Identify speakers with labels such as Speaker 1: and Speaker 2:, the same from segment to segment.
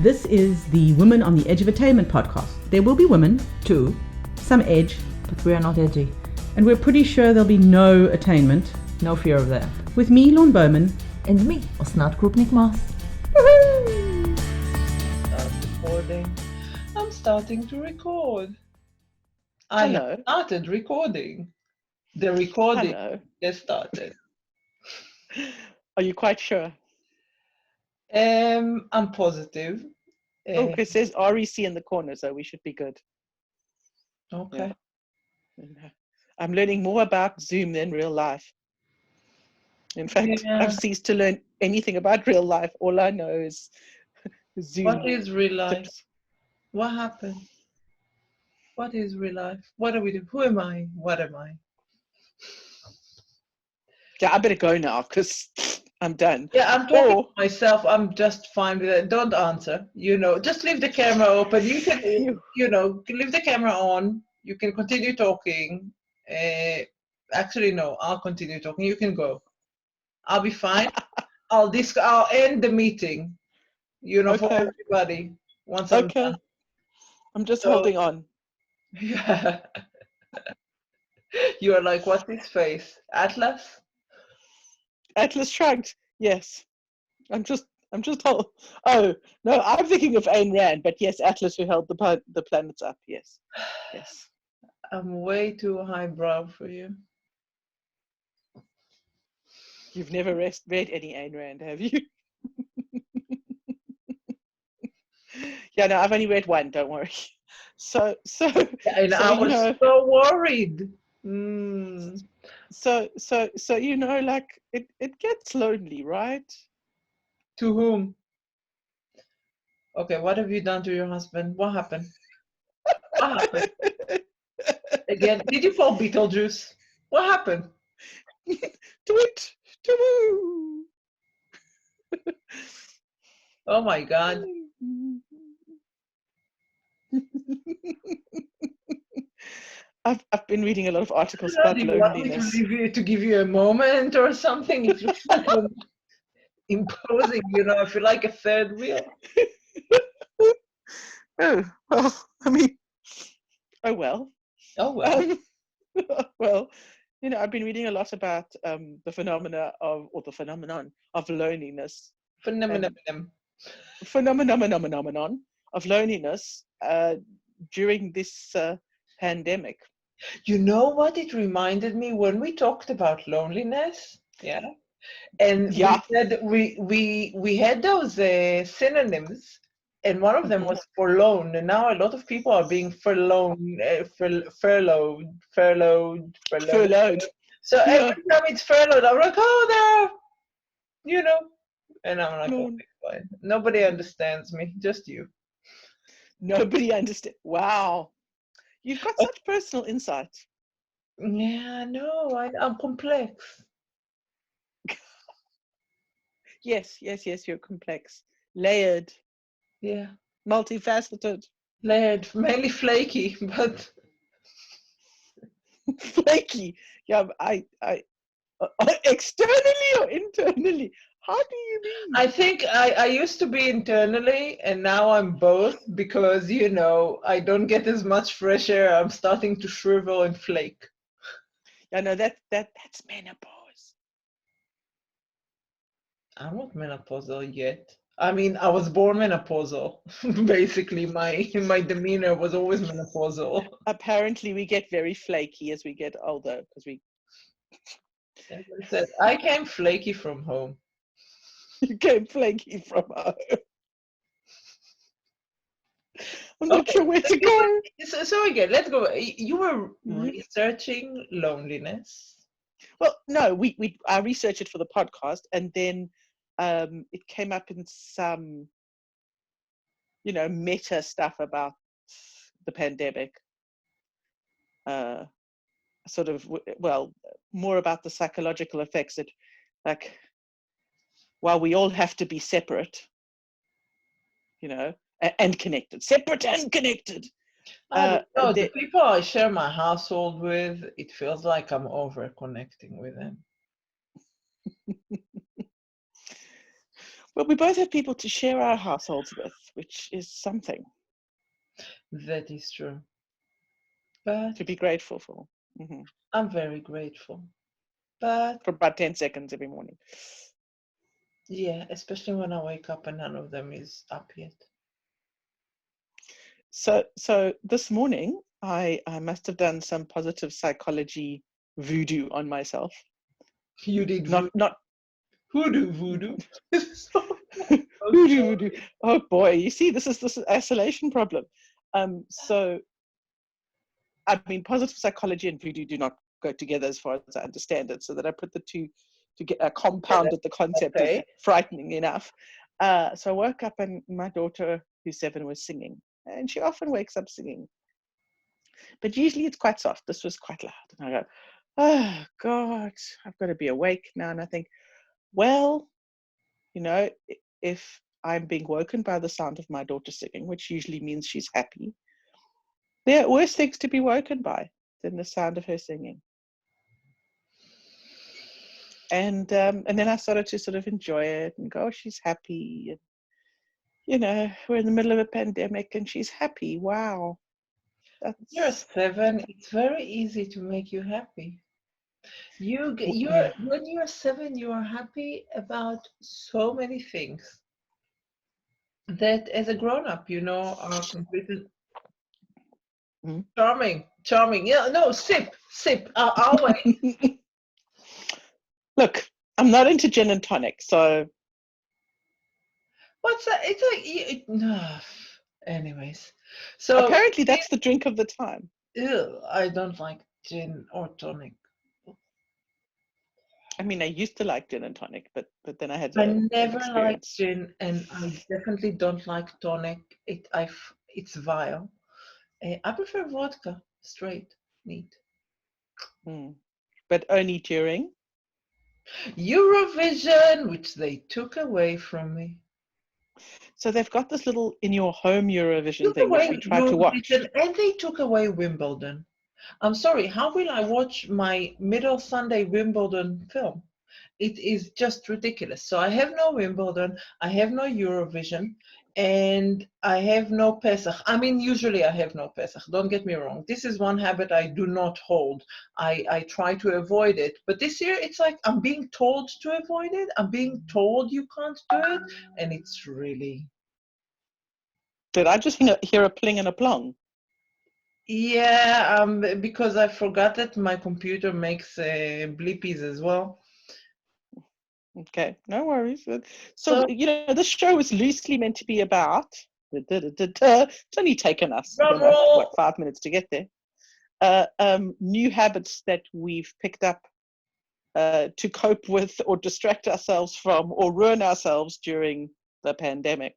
Speaker 1: This is the Women on the Edge of Attainment podcast. There will be women, too, some edge,
Speaker 2: but we are not edgy.
Speaker 1: and we're pretty sure there'll be no attainment.
Speaker 2: No fear of that.
Speaker 1: With me, Laun Bowman.
Speaker 2: And me, Osnat Mas.
Speaker 3: Start recording. I'm starting to record. I
Speaker 2: Hello.
Speaker 3: have started recording. The recording
Speaker 2: Hello.
Speaker 3: has started.
Speaker 2: Are you quite sure?
Speaker 3: I'm positive.
Speaker 2: Oh, it says REC in the corner, so we should be good.
Speaker 3: Okay.
Speaker 2: Yeah. I'm learning more about Zoom than real life. In fact,
Speaker 3: Yeah.
Speaker 2: I've ceased to learn anything about real life. All I know is Zoom.
Speaker 3: What is real life? What happened? What is real life? What are we doing? Who am I? What am I?
Speaker 2: Yeah, I better go now because I'm done.
Speaker 3: Yeah, I'm talking to myself. I'm just fine with it. Don't answer. Just leave the camera open. You can, leave the camera on. You can continue talking. Actually, no, I'll continue talking. You can go. I'll be fine. I'll end the meeting. For
Speaker 2: Okay.
Speaker 3: everybody once I'm done.
Speaker 2: I'm just holding on.
Speaker 3: Yeah. You are like, what's his face? Atlas?
Speaker 2: Atlas shrugged. Yes. I'm just oh no, I'm thinking of Ayn Rand, but yes, Atlas who held the planets up. Yes.
Speaker 3: I'm way too highbrow for you.
Speaker 2: You've never read any Ayn Rand, have you? Yeah, no, I've only read one. Don't worry. So
Speaker 3: And I was so worried.
Speaker 2: So like it gets lonely, right?
Speaker 3: To whom? Okay, what have you done to your husband? What happened? What happened? Again, did you fall Beetlejuice? What happened?
Speaker 2: Tweet.
Speaker 3: Oh my God.
Speaker 2: I've been reading a lot of articles about loneliness.
Speaker 3: Do you want me to give you a moment or something? It looks like imposing, I feel like a third wheel.
Speaker 2: Oh, well, I mean, oh well. Well, I've been reading a lot about the phenomenon of loneliness. Phenomenon of loneliness during this pandemic.
Speaker 3: You know what it reminded me when we talked about loneliness? Yeah. And we said we had those synonyms, and one of them was forlorn, and now a lot of people are being furloughed. So every time it's furloughed, I'm like, oh, there, and I'm like, okay, fine. Nobody understands me, just you.
Speaker 2: Nobody understands. Wow, you've got such personal insight.
Speaker 3: Yeah, no, I'm complex.
Speaker 2: Yes, you're complex, layered.
Speaker 3: Yeah.
Speaker 2: Multifaceted.
Speaker 3: Layered, mainly flaky, but
Speaker 2: flaky. Yeah, I externally or internally? How do you mean?
Speaker 3: I think I used to be internally, and now I'm both because I don't get as much fresh air. I'm starting to shrivel and flake.
Speaker 2: Yeah, no, that's menopause.
Speaker 3: I'm not menopausal yet. I mean, I was born menopausal. Basically, my demeanor was always menopausal.
Speaker 2: Apparently, we get very flaky as we get older because we.
Speaker 3: As I said, I came flaky from home.
Speaker 2: You came flaky from home. I'm not sure where to go.
Speaker 3: So again, let's go. You were researching loneliness.
Speaker 2: Well, no, I researched it for the podcast, and then it came up in some, meta stuff about the pandemic. Sort of, more about the psychological effects that, like, while we all have to be separate, and connected, separate and connected.
Speaker 3: The people I share my household with, it feels like I'm over connecting with them.
Speaker 2: Well, we both have people to share our households with. which is something
Speaker 3: That is true. But
Speaker 2: to be grateful for.
Speaker 3: I'm very grateful. But
Speaker 2: For about 10 seconds every morning.
Speaker 3: yeah, especially when I wake up and none of them is up yet.
Speaker 2: So this morning, I must have done some positive psychology voodoo on myself.
Speaker 3: You did
Speaker 2: Not
Speaker 3: voodoo.
Speaker 2: voodoo. Oh boy, you see, this is isolation problem. So I mean, positive psychology and voodoo do not go together as far as I understand it. So that I put the two to get compounded the concept is
Speaker 3: Okay.
Speaker 2: frightening enough. So I woke up and my daughter, who's 7, was singing, and she often wakes up singing, but usually it's quite soft. This was quite loud, and I go, "Oh God, I've got to be awake now." And I think, well, you know, if I'm being woken by the sound of my daughter singing, which usually means she's happy, there are worse things to be woken by than the sound of her singing. And then I started to sort of enjoy it and go, oh, she's happy. And, you know, we're in the middle of a pandemic and she's happy. Wow.
Speaker 3: You're
Speaker 2: That's
Speaker 3: 7. It's very easy to make you happy.
Speaker 2: yeah.
Speaker 3: When you're 7, you are happy about so many things that as a grown-up, are completely
Speaker 2: Mm.
Speaker 3: charming. Yeah, no, sip. I'll wait.
Speaker 2: Look, I'm not into gin and tonic, so
Speaker 3: What's that? It's like, no. Anyways, so
Speaker 2: apparently that's the drink of the time.
Speaker 3: ew, I don't like gin or tonic.
Speaker 2: I mean, I used to like gin and tonic, but then I had
Speaker 3: I
Speaker 2: an
Speaker 3: never like
Speaker 2: experience.
Speaker 3: gin, and I definitely don't like tonic. It's vile. I prefer vodka, straight, neat.
Speaker 2: Mm. But only during.
Speaker 3: Eurovision, which they took away from me.
Speaker 2: So they've got this little in your home Eurovision
Speaker 3: Took
Speaker 2: thing, which
Speaker 3: away
Speaker 2: we tried to watch.
Speaker 3: Eurovision, and they took away Wimbledon. I'm sorry, how will I watch my middle Sunday Wimbledon film? It is just ridiculous. So I have no Wimbledon, I have no Eurovision, and I have no Pesach. I mean, usually I have no Pesach, don't get me wrong. This is one habit I do not hold. I try to avoid it. But this year, it's like I'm being told to avoid it. I'm being told you can't do it. And it's really...
Speaker 2: Did I just hear a pling and a plong?
Speaker 3: Yeah, because I forgot that my computer makes bleepies as well.
Speaker 2: Okay, no worries. So,
Speaker 3: So,
Speaker 2: you know, this show is loosely meant to be about. It's only taken us, I
Speaker 3: drum
Speaker 2: don't know,
Speaker 3: roll.
Speaker 2: 5 minutes to get there. New habits that we've picked up to cope with or distract ourselves from or ruin ourselves during the pandemic.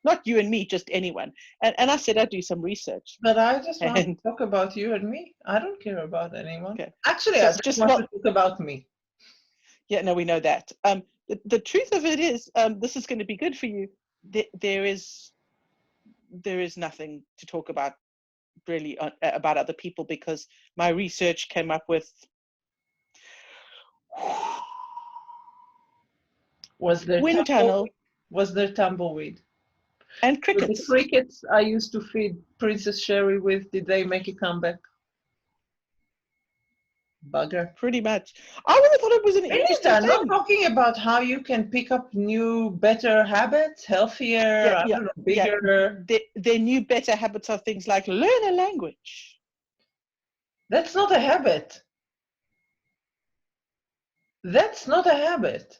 Speaker 2: Not you and me, just anyone. And I said I'd do some research.
Speaker 3: But I just want to
Speaker 2: And
Speaker 3: talk about you and me. I don't care about anyone.
Speaker 2: okay,
Speaker 3: Actually,
Speaker 2: so
Speaker 3: I just want to talk about me.
Speaker 2: yeah, no, we know that. The truth of it is, this is going to be good for you. There is nothing to talk about really about other people because my research came up with
Speaker 3: Was there
Speaker 2: wind tunnel
Speaker 3: tumbleweed? Was there tumbleweed?
Speaker 2: and
Speaker 3: With the
Speaker 2: crickets.
Speaker 3: crickets I used to feed Princess Sherry with, did they make a comeback? Bugger.
Speaker 2: Pretty much. I would have thought it was an interesting
Speaker 3: Anita, not
Speaker 2: thing.
Speaker 3: talking about how you can pick up new, better habits, healthier, I don't know, bigger.
Speaker 2: Their new better habits are things like learn a language.
Speaker 3: That's not a habit. That's not a habit.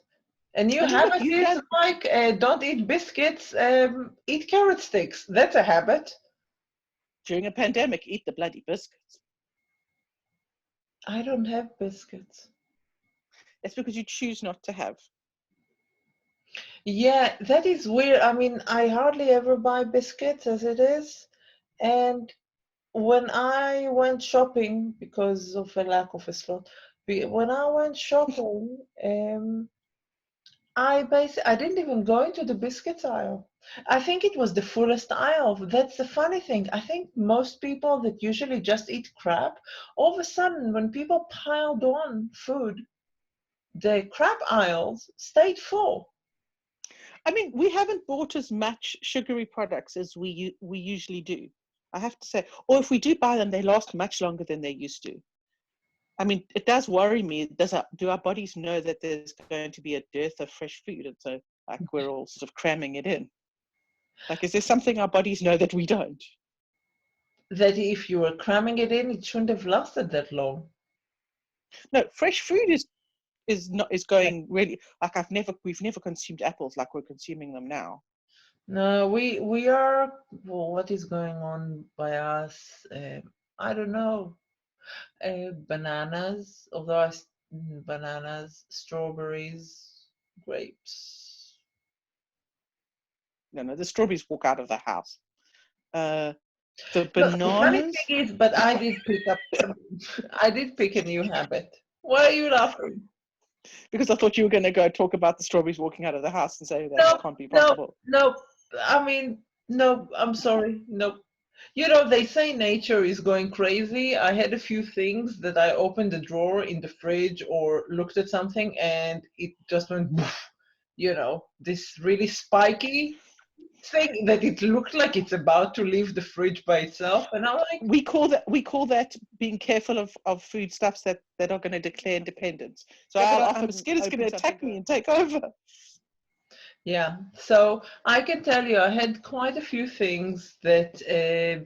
Speaker 3: A new
Speaker 2: Now, look,
Speaker 3: habit
Speaker 2: you've
Speaker 3: is
Speaker 2: done
Speaker 3: like don't eat biscuits, eat carrot sticks. That's a habit.
Speaker 2: during a pandemic, eat the bloody biscuits.
Speaker 3: I don't have biscuits.
Speaker 2: It's because you choose not to have.
Speaker 3: Yeah, that is weird. I mean, I hardly ever buy biscuits as it is. And when I went shopping, because of a lack of a slot, when I went shopping, I didn't even go into the biscuits aisle. I think it was the fullest aisle. That's the funny thing. I think most people that usually just eat crap, all of a sudden, when people piled on food, the crap aisles stayed full.
Speaker 2: I mean, we haven't bought as much sugary products as we usually do, I have to say. Or if we do buy them, they last much longer than they used to. I mean, it does worry me. Do our bodies know that there's going to be a dearth of fresh food? And so, like, we're all sort of cramming it in. Like, is there something our bodies know that we don't?
Speaker 3: That if you were cramming it in, it shouldn't have lasted that long.
Speaker 2: No, fresh food is going really, like, we've never consumed apples like we're consuming them now.
Speaker 3: No, we are. Well, what is going on by us? I don't know. Bananas, bananas, strawberries, grapes.
Speaker 2: No, the strawberries walk out of the house. The
Speaker 3: Look, the funny
Speaker 2: bananas.
Speaker 3: thing is, but I did pick a new habit. Why are you laughing?
Speaker 2: Because I thought you were going to go talk about the strawberries walking out of the house and say that can't be possible.
Speaker 3: No. I mean, no. I'm sorry. No. You know, they say nature is going crazy. I had a few things that I opened a drawer in the fridge or looked at something and it just went, you know, this really spiky thing that it looked like it's about to leave the fridge by itself. And I'm like,
Speaker 2: we call that being careful of foodstuffs that are going to declare independence. So I'm scared it's going to attack me and take over.
Speaker 3: Yeah, so I can tell you I had quite a few things that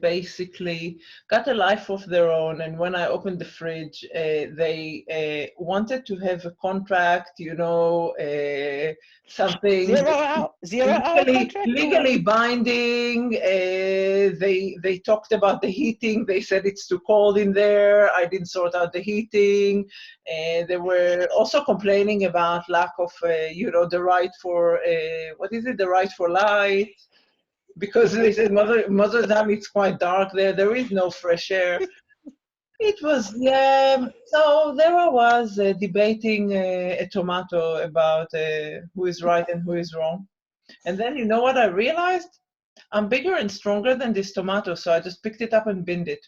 Speaker 3: basically got a life of their own. And when I opened the fridge, they wanted to have a contract, you know, something
Speaker 2: zero hour contract.
Speaker 3: Legally binding. They talked about the heating. They said it's too cold in there. I didn't sort out the heating. They were also complaining about lack of, you know, the right for, the right for light. Because they said most of the time it's quite dark there. There is no fresh air. It was, yeah. So there I was debating a tomato about who is right and who is wrong. And then you know what I realized? I'm bigger and stronger than this tomato, so I just picked it up and binned it.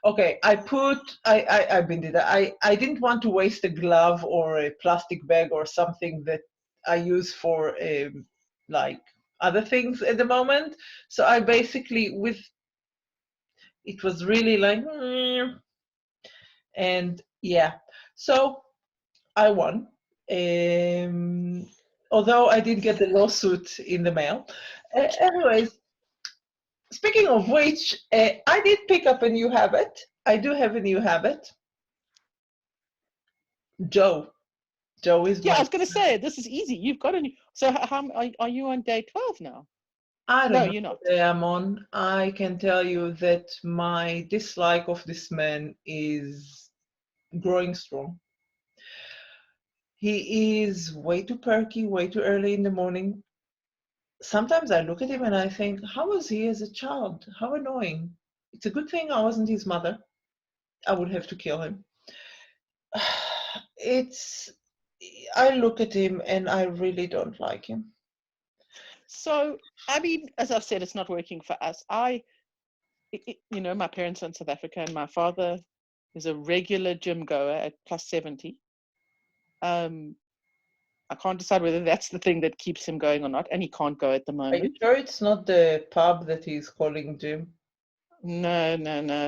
Speaker 3: Okay, I binned it. I didn't want to waste a glove or a plastic bag or something that I use for like other things at the moment. So I basically it was really like, and yeah. So I won. Although I did get the lawsuit in the mail. Anyways, speaking of which, I did pick up a new habit. I do have a new habit. Joe is
Speaker 2: I was going to say, this is easy. You've got a new. So how are you on day 12 now?
Speaker 3: I don't know
Speaker 2: you're not.
Speaker 3: what day I'm on. I can tell you that my dislike of this man is growing strong. He is way too perky, way too early in the morning. Sometimes I look at him and I think, how was he as a child? How annoying. It's a good thing I wasn't his mother. I would have to kill him. I look at him and I really don't like him.
Speaker 2: So, I mean, as I've said, it's not working for us. You know, my parents are in South Africa and my father is a regular gym goer at plus 70. I can't decide whether that's the thing that keeps him going or not, and he can't go at the moment.
Speaker 3: Are you sure it's not the pub that he's calling gym?
Speaker 2: No.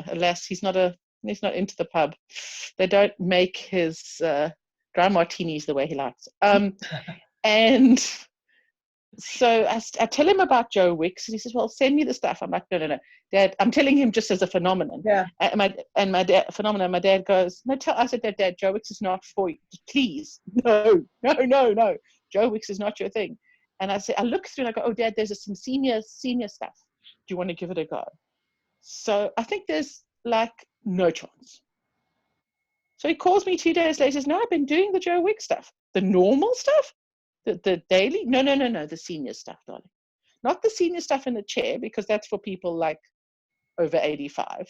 Speaker 2: Alas, he's not into the pub. They don't make his dry martinis the way he likes. And so I tell him about Joe Wicks, and he says, well, send me the stuff. I'm like, no, Dad, I'm telling him just as a phenomenon.
Speaker 3: Yeah.
Speaker 2: And my dad goes, no, I said, Dad, Joe Wicks is not for you. Please. No. Joe Wicks is not your thing. And I look through and I go, oh, Dad, there's some senior stuff. Do you want to give it a go? So I think there's like no chance. So he calls me 2 days later, says, no, I've been doing the Joe Wicks stuff. The normal stuff? The daily? No, the senior stuff, darling. Not the senior stuff in the chair, because that's for people like over 85.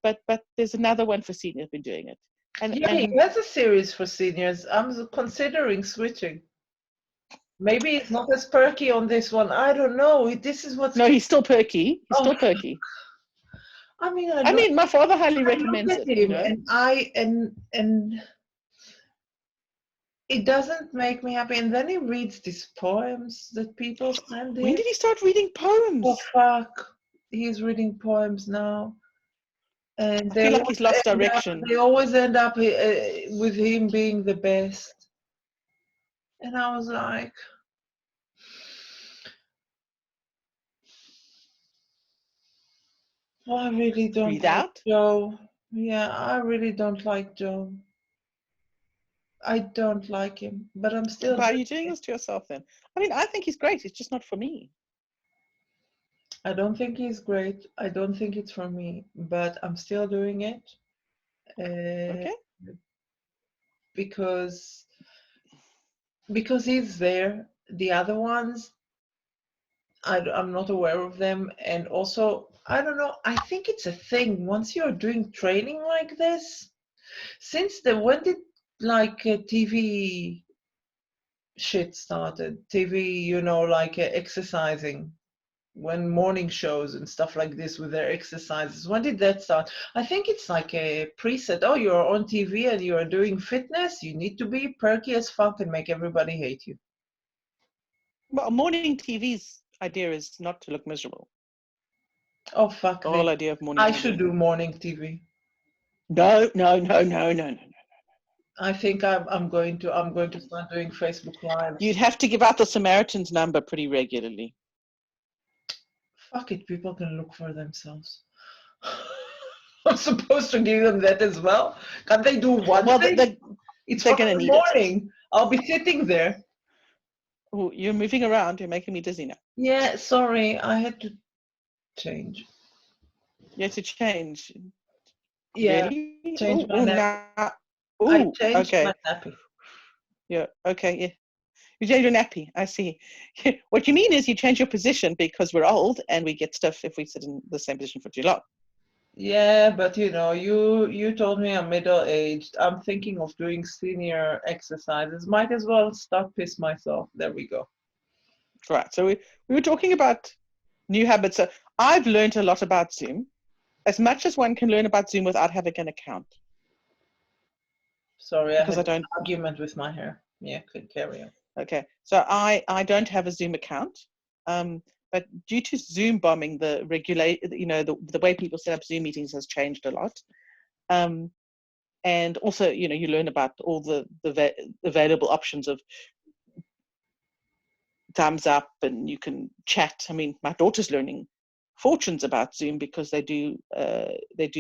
Speaker 2: But there's another one for seniors been doing it. And
Speaker 3: he has a series for seniors. I'm considering switching. Maybe it's not as perky on this one. I don't know. This is what's...
Speaker 2: No, he's still perky. He's still perky.
Speaker 3: I mean,
Speaker 2: my father highly recommends it.
Speaker 3: Him, you know? And it doesn't make me happy. And then he reads these poems that people send
Speaker 2: When
Speaker 3: him.
Speaker 2: did he start reading poems?
Speaker 3: Oh fuck! He's reading poems now, and
Speaker 2: I feel like he's lost direction.
Speaker 3: they always end up with him being the best. And I was like, I really don't
Speaker 2: Breathe
Speaker 3: like
Speaker 2: out.
Speaker 3: Joe. Yeah, I really don't like Joe. I don't like him, but I'm still.
Speaker 2: Why are you doing this to yourself then? I mean, I think he's great. It's just not for me.
Speaker 3: I don't think he's great. I don't think it's for me, but I'm still doing it
Speaker 2: Okay.
Speaker 3: because he's there. The other ones, I'm not aware of them, and also I don't know. I think it's a thing. Once you're doing training like this, when did like TV shit started? TV, like exercising. When morning shows and stuff like this with their exercises, when did that start? I think it's like a preset. Oh, you're on TV and you're doing fitness, you need to be perky as fuck and make everybody hate you.
Speaker 2: Well, morning TV's idea is not to look miserable.
Speaker 3: Oh fuck
Speaker 2: The
Speaker 3: this.
Speaker 2: whole idea of morning
Speaker 3: I
Speaker 2: TV.
Speaker 3: should do morning TV.
Speaker 2: No.
Speaker 3: I think I'm going to start doing Facebook Lives.
Speaker 2: You'd have to give out the Samaritan's number pretty regularly.
Speaker 3: Fuck it, people can look for themselves. I'm supposed to give them that as well. Can't they do one thing? It's
Speaker 2: they're gonna need
Speaker 3: morning. I'll be sitting there.
Speaker 2: Oh, you're moving around. You're making me dizzy now.
Speaker 3: Yeah, sorry, I had to change.
Speaker 2: You have to change.
Speaker 3: Yeah,
Speaker 2: Really?
Speaker 3: change my nappy.
Speaker 2: I
Speaker 3: changed my nappy.
Speaker 2: Yeah, okay, yeah. You change your nappy, I see. What you mean is you change your position because we're old and we get stiff if we sit in the same position for too long.
Speaker 3: Yeah, but you told me I'm middle-aged. I'm thinking of doing senior exercises. Might as well start piss myself. There we go.
Speaker 2: Right, so we were talking about new habits. So I've learned a lot about Zoom, as much as one can learn about Zoom without having an account.
Speaker 3: Sorry,
Speaker 2: Because
Speaker 3: I had
Speaker 2: I
Speaker 3: an
Speaker 2: don't.
Speaker 3: argument with my hair. Yeah, could carry on.
Speaker 2: Okay, so I don't have a Zoom account, but due to Zoom bombing, the way people set up Zoom meetings has changed a lot, and also you learn about all the available options of thumbs up, and you can chat. I mean, my daughter's learning fortunes about Zoom because they do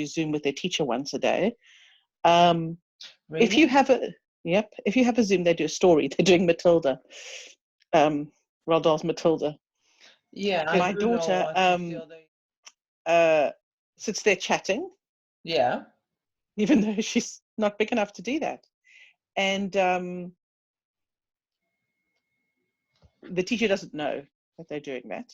Speaker 2: Zoom with their teacher once a day.
Speaker 3: Really?
Speaker 2: If you have a Zoom, they do a story. They're doing Matilda, Roald Dahl's Matilda.
Speaker 3: Yeah,
Speaker 2: my daughter sits there chatting.
Speaker 3: Yeah.
Speaker 2: Even though she's not big enough to do that, and the teacher doesn't know that they're doing that.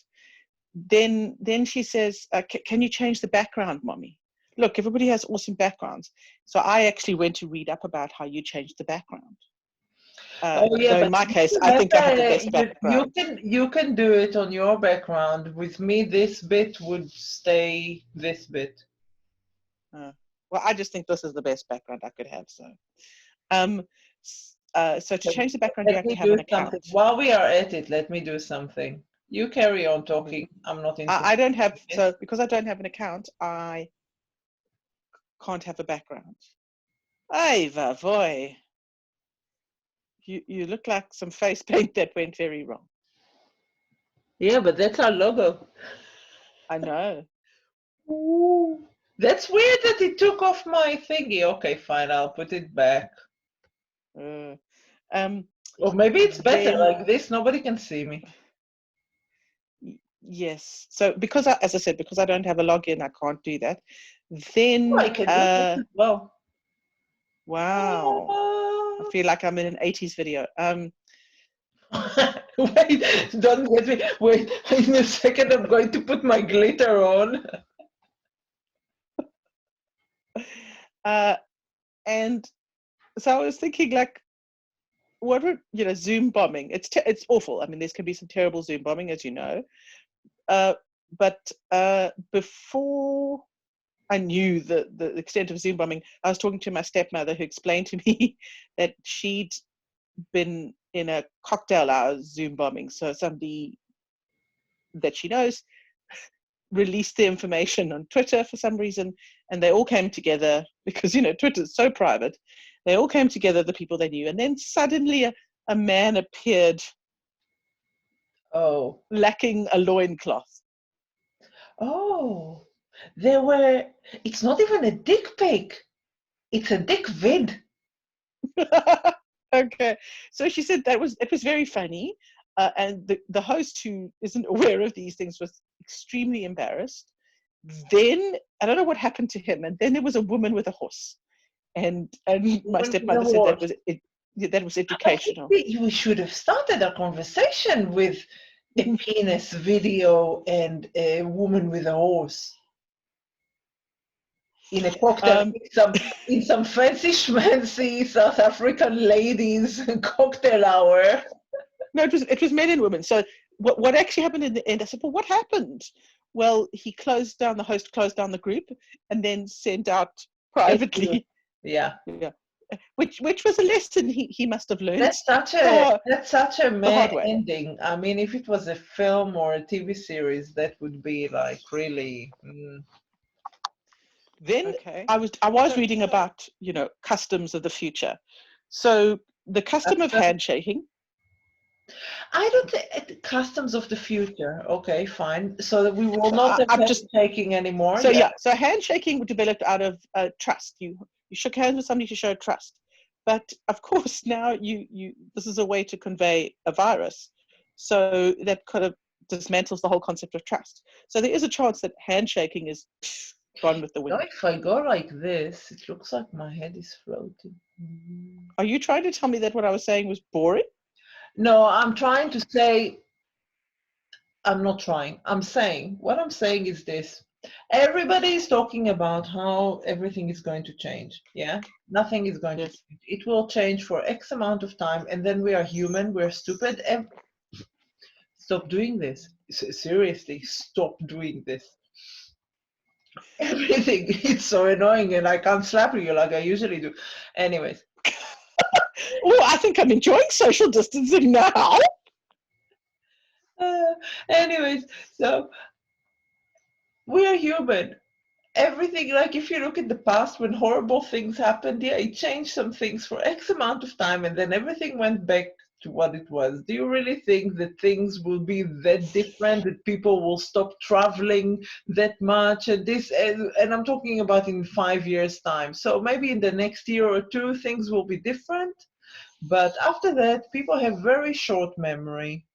Speaker 2: Then she says, "Can you change the background, mommy? Look, everybody has awesome backgrounds." So I actually went to read up about how you change the background.
Speaker 3: Oh yeah,
Speaker 2: but in my case, I think I have the best background.
Speaker 3: You can do it on your background. With me, this bit would stay this bit.
Speaker 2: Well, I just think this is the best background I could have. So to change the background, you have to have an account.
Speaker 3: While we are at it, let me do something. You carry on talking. I'm not interested.
Speaker 2: I don't have, so because I don't have an account, I can't have a background. Ay, vavoy. You look like some face paint that went very wrong.
Speaker 3: Yeah, but that's our logo.
Speaker 2: I know.
Speaker 3: Ooh, that's weird that it took off my thingy. Okay, fine, I'll put it back. Or maybe it's better like this. Nobody can see me.
Speaker 2: Yes. So because as I said, because I don't have a login, I can't do that. Then
Speaker 3: I can do that as well.
Speaker 2: Wow. I feel like I'm in an 80s video.
Speaker 3: Wait, don't get me. Wait, in a second I'm going to put my glitter on.
Speaker 2: And so I was thinking, like, what would, Zoom bombing? It's awful. I mean, there's can be some terrible Zoom bombing, as you know. But before I knew the extent of Zoom bombing, I was talking to my stepmother, who explained to me that she'd been in a cocktail hour Zoom bombing. So somebody that she knows released the information on Twitter for some reason, and they all came together because, Twitter's so private. They all came together, the people they knew, and then suddenly a man appeared lacking a loincloth.
Speaker 3: Oh, it's not even a dick pic. It's a dick vid.
Speaker 2: Okay. So she said it was very funny. And the host, who isn't aware of these things, was extremely embarrassed. Then, I don't know what happened to him. And then there was a woman with a horse. And my stepmother said that was educational.
Speaker 3: We should have started a conversation with a penis video and a woman with a horse in a cocktail, in some fancy schmancy South African ladies cocktail hour.
Speaker 2: No, it was men and women. So what actually happened in the end? I said, well, what happened? Well, the host closed down the group and then sent out privately.
Speaker 3: Yeah.
Speaker 2: Which was a lesson he must have learned.
Speaker 3: That's such a mad ending. I mean, if it was a film or a TV series, that would be like really.
Speaker 2: Then I was reading about customs of the future. So the custom of handshaking.
Speaker 3: I don't think customs of the future. Okay, fine. So that we will not have handshaking anymore.
Speaker 2: So so handshaking developed out of trust. You shook hands with somebody to show trust. But of course now this is a way to convey a virus. So that kind of dismantles the whole concept of trust. So there is a chance that handshaking is gone with the wind.
Speaker 3: If I go like this, it looks like my head is floating.
Speaker 2: Are you trying to tell me that what I was saying was boring?
Speaker 3: No, I'm trying to say, I'm not trying. What I'm saying is this. Everybody is talking about how everything is going to change. Yeah? Nothing is going to change. It will change for X amount of time, and then we are human, we're stupid. And stop doing this. Seriously, stop doing this. Everything, it's so annoying, and I can't slap you like I usually do. Anyways.
Speaker 2: Oh, I think I'm enjoying social distancing now.
Speaker 3: Anyways, so we are human. Everything, like if you look at the past when horrible things happened, it changed some things for X amount of time, and then everything went back to what it was. Do you really think that things will be that different, that people will stop traveling that much, and I'm talking about in 5 years' time. So maybe in the next year or two things will be different, but after that people have very short memory.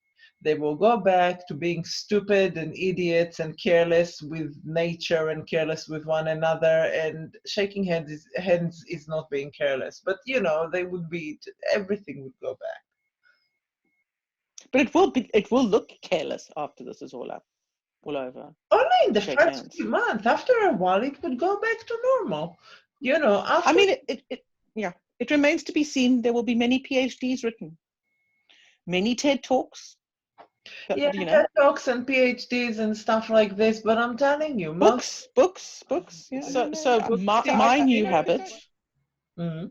Speaker 3: They will go back to being stupid and idiots and careless with nature and careless with one another, and shaking hands is not being careless, but everything would go back.
Speaker 2: But it will look careless after this is all over.
Speaker 3: Only in the first few months. After a while, it would go back to normal.
Speaker 2: I mean, it remains to be seen. There will be many PhDs written, many TED Talks.
Speaker 3: TED Talks and PhDs and stuff like this. But I'm telling you,
Speaker 2: books. Yeah. So my new habit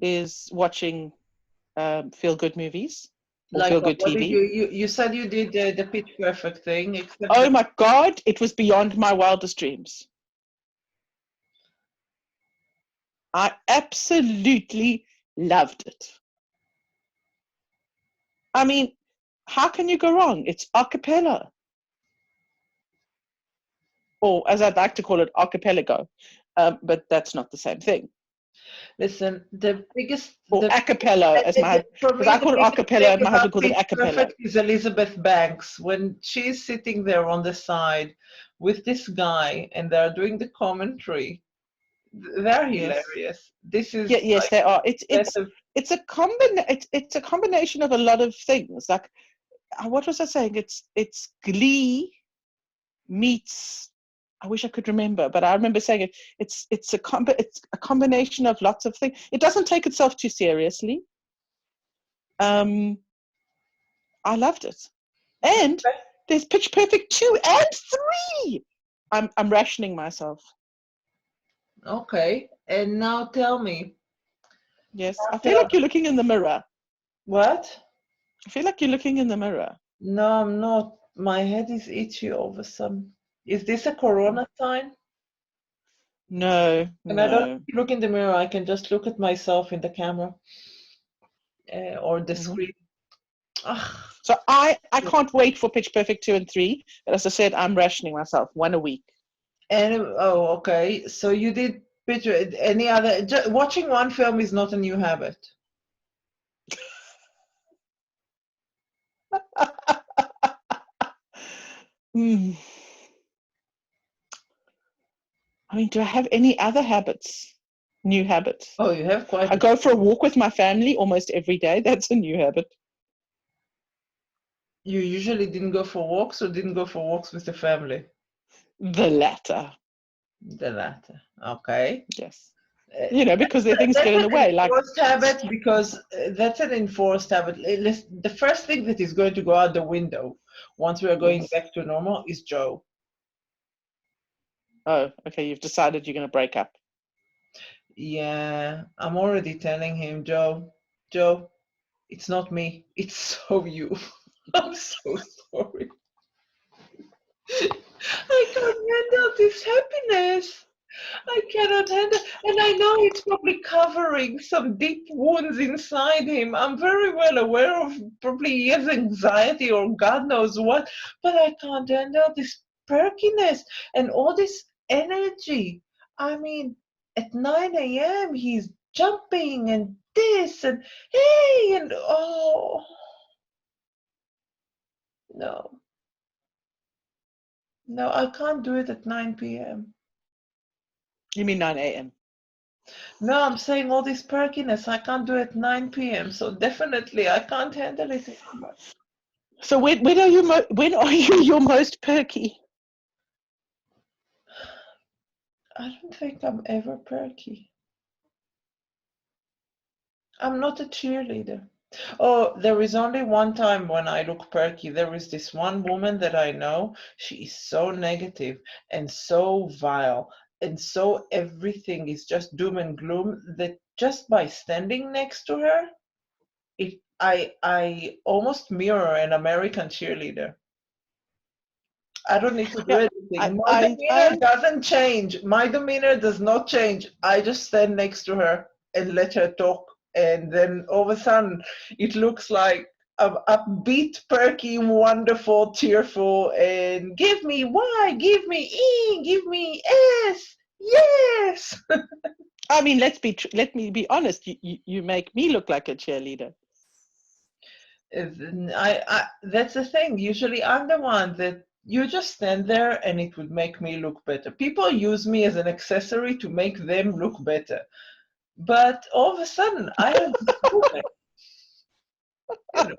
Speaker 2: is watching feel-good movies.
Speaker 3: Like
Speaker 2: feel-good TV.
Speaker 3: You said you did the Pitch Perfect thing.
Speaker 2: Oh my God, it was beyond my wildest dreams. I absolutely loved it. I mean, how can you go wrong? It's a cappella. Or as I'd like to call it, archipelago. But that's not the same thing.
Speaker 3: Listen, the biggest...
Speaker 2: a cappella, as I call it acapella, and my husband calls it acapella.
Speaker 3: Perfect is Elizabeth Banks, when she's sitting there on the side with this guy and they're doing the commentary. They're hilarious. This is
Speaker 2: yes, they are. It's a combination of a lot of things. Like, what was I saying? It's Glee meets. I wish I could remember, but I remember saying it. It's a combination of lots of things. It doesn't take itself too seriously. I loved it, and there's Pitch Perfect 2 and 3. I'm rationing myself.
Speaker 3: Okay, and now tell me.
Speaker 2: Yes, I feel like you're looking in the mirror.
Speaker 3: What?
Speaker 2: I feel like you're looking in the mirror.
Speaker 3: No, I'm not. My head is itchy over some. Is this a corona sign?
Speaker 2: No,
Speaker 3: And I don't
Speaker 2: no.
Speaker 3: look in the mirror. I can just look at myself in the camera or the
Speaker 2: Mhm.
Speaker 3: screen. Ah,
Speaker 2: So I can't wait for Pitch Perfect 2 and 3. But as I said, I'm rationing myself one a week.
Speaker 3: and oh, okay. So you did picture any other? Watching one film is not a new habit.
Speaker 2: Hmm. I mean, do I have any other habits? New habits?
Speaker 3: Oh, you have quite.
Speaker 2: I go for a walk with my family almost every day. That's a new habit.
Speaker 3: You usually didn't go for walks or didn't go for walks with the family?
Speaker 2: The latter,
Speaker 3: The latter. Okay.
Speaker 2: yes.
Speaker 3: Uh,
Speaker 2: Because there are things
Speaker 3: That's
Speaker 2: get in
Speaker 3: an
Speaker 2: the way. Like,
Speaker 3: enforced habit because that's an enforced habit. The first thing that is going to go out the window once we are going
Speaker 2: yes.
Speaker 3: back to normal is Joe.
Speaker 2: Oh, okay. You've decided you're going to break up.
Speaker 3: Yeah, I'm already telling him, Joe, it's not me, it's so you. I'm so sorry. I can't handle this happiness. I cannot handle, and I know it's probably covering some deep wounds inside him. I'm very well aware of probably he has anxiety or God knows what, but I can't handle this perkiness and all this energy. I mean, at 9 a.m. he's jumping and this and hey and oh no, no, I can't do it at 9 p.m.
Speaker 2: You mean 9 a.m.?
Speaker 3: No, I'm saying all this perkiness I can't do at 9 p.m. So definitely I can't handle it anymore.
Speaker 2: So when are you when are you your most perky?
Speaker 3: I don't think I'm ever perky. I'm not a cheerleader. Oh, there is only one time when I look perky. There is this one woman that I know. She is so negative and so vile, and so everything is just doom and gloom that just by standing next to her, I almost mirror an American cheerleader. I don't need to do
Speaker 2: Yeah,
Speaker 3: anything. My demeanor doesn't change. My demeanor does not change. I just stand next to her and let her talk. And then all of a sudden, it looks like I'm upbeat, perky, wonderful, cheerful, and give me Y, give me E, give me S. Yes.
Speaker 2: I mean, let me be honest. You make me look like a cheerleader.
Speaker 3: That's the thing. Usually, I'm the one that you just stand there and it would make me look better. People use me as an accessory to make them look better. But all of a sudden, I have this movement, you know.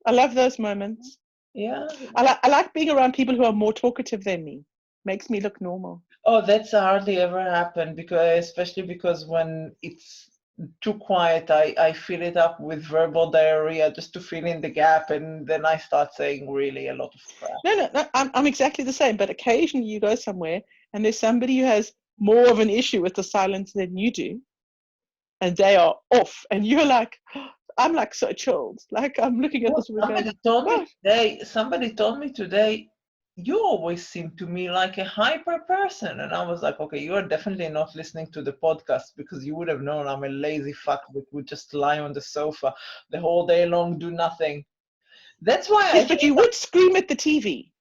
Speaker 2: I love those moments.
Speaker 3: Yeah.
Speaker 2: I like being around people who are more talkative than me. Makes me look normal.
Speaker 3: Oh, that's hardly ever happened because, especially because when it's too quiet, I fill it up with verbal diarrhea just to fill in the gap, and then I start saying really a lot of crap.
Speaker 2: No. I'm exactly the same. But occasionally you go somewhere and there's somebody who has more of an issue with the silence than you do, and they are off, and you're like, I'm like so chilled. Like I'm looking at
Speaker 3: Oh,
Speaker 2: this woman going,
Speaker 3: somebody told me today, you always seem to me like a hyper person. And I was like, okay, you are definitely not listening to the podcast because you would have known I'm a lazy fuck that would just lie on the sofa the whole day long, do nothing. That's why I
Speaker 2: yes, but
Speaker 3: think,
Speaker 2: you would scream at the TV.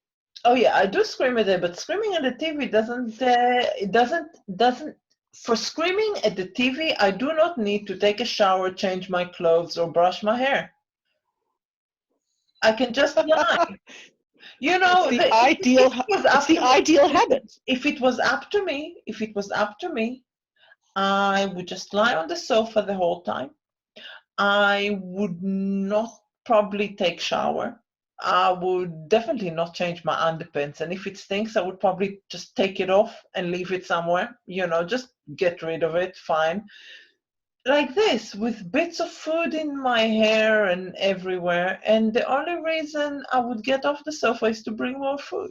Speaker 3: oh yeah, I do scream at it, but screaming at the TV doesn't, for screaming at the TV, I do not need to take a shower, change my clothes, or brush my hair. I can just lie. You know,
Speaker 2: It's the ideal. It's the ideal habit.
Speaker 3: if it was up to me, I would just lie on the sofa the whole time. I would not probably take shower. I would definitely not change my underpants. And if it stinks, I would probably just take it off and leave it somewhere. You know, just get rid of it. Fine. Like this, with bits of food in my hair and everywhere. And the only reason I would get off the sofa is to bring more food.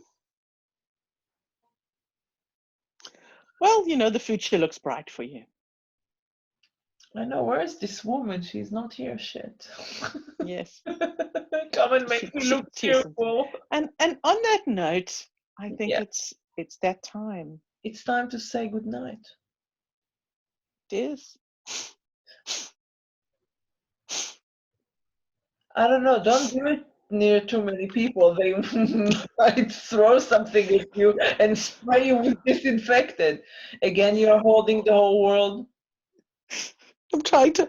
Speaker 2: Well, the future looks bright for you.
Speaker 3: I know, where's this woman? She's not here, shit.
Speaker 2: Yes.
Speaker 3: Come and make me look
Speaker 2: She isn't.
Speaker 3: cheerful.
Speaker 2: And on that note, I think
Speaker 3: Yeah.
Speaker 2: it's that time.
Speaker 3: It's time to say goodnight.
Speaker 2: It is.
Speaker 3: I don't know, don't do it near too many people. They might throw something at you and spray you with disinfectant. Again, you're holding the whole world.
Speaker 2: I'm trying to.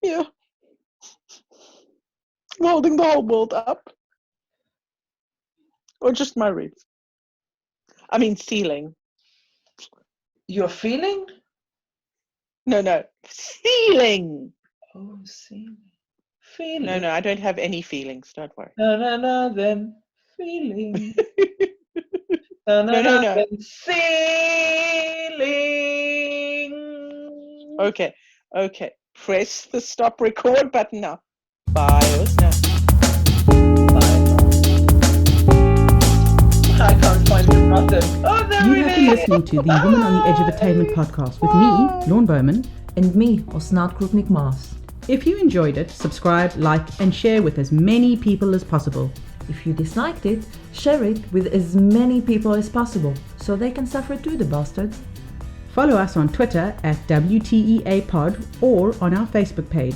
Speaker 2: Yeah. I'm holding the whole world up. Or just my roof. I mean ceiling.
Speaker 3: You're feeling?
Speaker 2: No. Ceiling.
Speaker 3: Oh, see. Feeling.
Speaker 2: No, I don't have any feelings, don't worry.
Speaker 3: Na, then feeling. Na,
Speaker 2: No.
Speaker 3: then feeling.
Speaker 2: Okay. Press the stop record button now. Bye, Osnat.
Speaker 3: I can't find the button. Oh, there
Speaker 1: You
Speaker 3: it
Speaker 1: have been
Speaker 3: is.
Speaker 1: listening to the Woman on the Edge of Attainment podcast with me, Laun Bowman.
Speaker 4: And me, Osnat Krupnik-Maas.
Speaker 1: If you enjoyed it, subscribe, like, and share with as many people as possible.
Speaker 4: If you disliked it, share it with as many people as possible, so they can suffer too, the bastards.
Speaker 1: Follow us on Twitter at WTEAPod or on our Facebook page.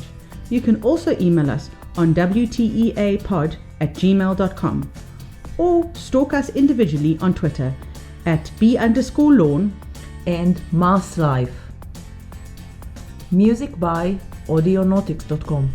Speaker 1: You can also email us on WTEAPod@gmail.com or stalk us individually on Twitter at @B_Laun.
Speaker 4: And Maas Life. Music by audionautics.com.